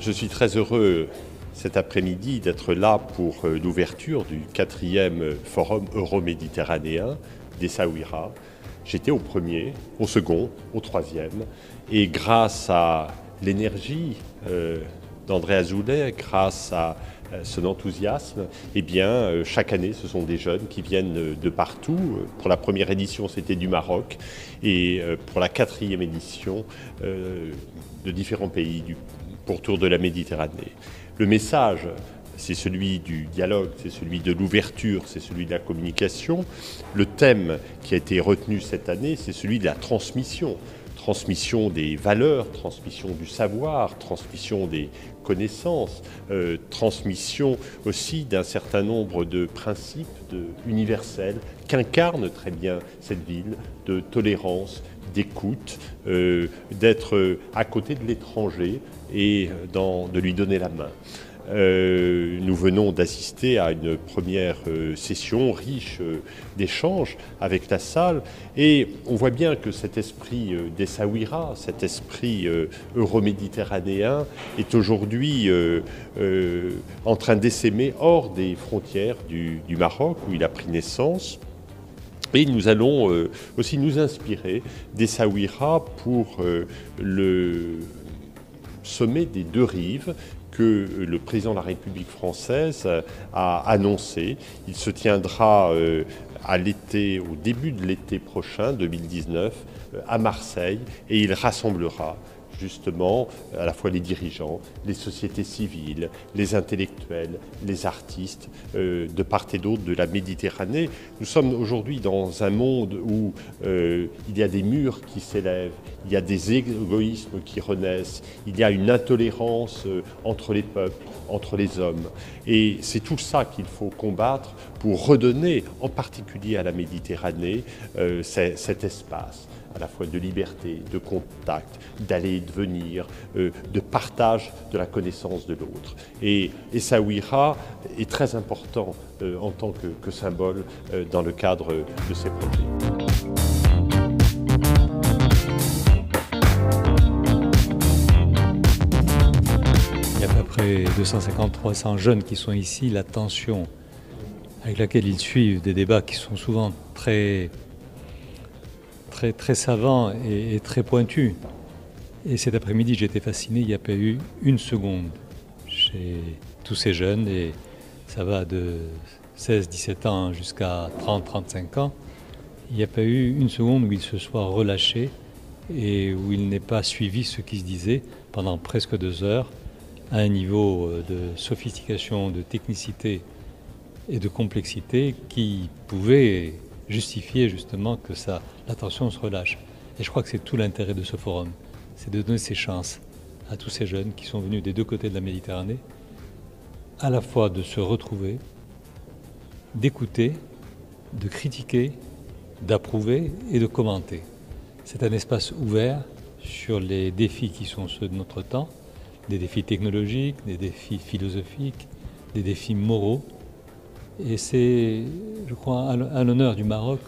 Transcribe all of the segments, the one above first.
Je suis très heureux cet après-midi d'être là pour l'ouverture du 4e Forum euro-méditerranéen d'Essaouira. J'étais au premier, au second, au troisième, et grâce à l'énergie d'André Azoulay, grâce à son enthousiasme, eh bien, chaque année, ce sont des jeunes qui viennent de partout. Pour la première édition, c'était du Maroc, et pour la 4e édition, de différents pays pourtour de la Méditerranée. Le message, c'est celui du dialogue, c'est celui de l'ouverture, c'est celui de la communication. Le thème qui a été retenu cette année, c'est celui de la transmission. Transmission des valeurs, transmission du savoir, transmission des connaissances, transmission aussi d'un certain nombre de principes universels qu'incarne très bien cette ville, de tolérance, d'écoute, d'être à côté de l'étranger et de lui donner la main. Nous venons d'assister à une première session riche d'échanges avec la salle et on voit bien que cet esprit d'Essaouira, cet esprit euro-méditerranéen est aujourd'hui en train d'essaimer hors des frontières du Maroc où il a pris naissance. Et nous allons aussi nous inspirer d'Essaouira pour le sommet des deux rives que le président de la République française a annoncé. Il se tiendra à l'été, au début de l'été prochain, 2019, à Marseille, et il rassemblera justement à la fois les dirigeants, les sociétés civiles, les intellectuels, les artistes de part et d'autre de la Méditerranée. Nous sommes aujourd'hui dans un monde où il y a des murs qui s'élèvent, il y a des égoïsmes qui renaissent, il y a une intolérance entre les peuples, entre les hommes. Et c'est tout ça qu'il faut combattre pour redonner, en particulier à la Méditerranée, cet espace à la fois de liberté, de contact, d'aller et de venir, de partage de la connaissance de l'autre. Et Essaouira est très important en tant que symbole dans le cadre de ces projets. Il y a à peu près 250-300 jeunes qui sont ici. La tension avec laquelle ils suivent des débats qui sont souvent très savants et très pointus. Et cet après-midi, j'ai été fasciné, il n'y a pas eu une seconde chez tous ces jeunes, et ça va de 16-17 ans jusqu'à 30-35 ans. Il n'y a pas eu une seconde où ils se soient relâchés et où il n'ait pas suivi ce qui se disait pendant presque 2 heures à un niveau de sophistication, de technicité et de complexité qui pouvait justifier justement que l'attention se relâche. Et je crois que c'est tout l'intérêt de ce forum, c'est de donner ces chances à tous ces jeunes qui sont venus des deux côtés de la Méditerranée, à la fois de se retrouver, d'écouter, de critiquer, d'approuver et de commenter. C'est un espace ouvert sur les défis qui sont ceux de notre temps, des défis technologiques, des défis philosophiques, des défis moraux. Et c'est, je crois, à l'honneur du Maroc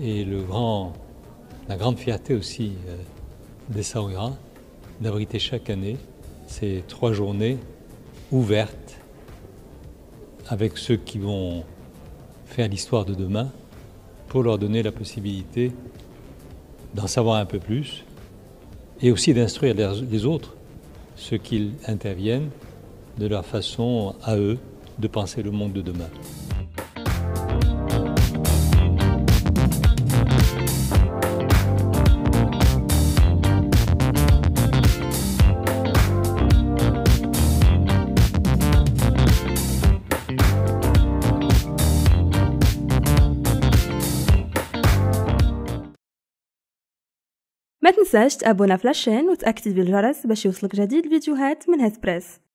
et la grande fierté aussi d'Essaouira d'abriter chaque année ces 3 journées ouvertes avec ceux qui vont faire l'histoire de demain pour leur donner la possibilité d'en savoir un peu plus et aussi d'instruire les autres, ceux qui interviennent, de leur façon à eux de penser le monde de demain. ما تنساش تابونا في لاشين وتأكتيفي الجرس باش يوصلك جديد فيديوهات من هيث بريس.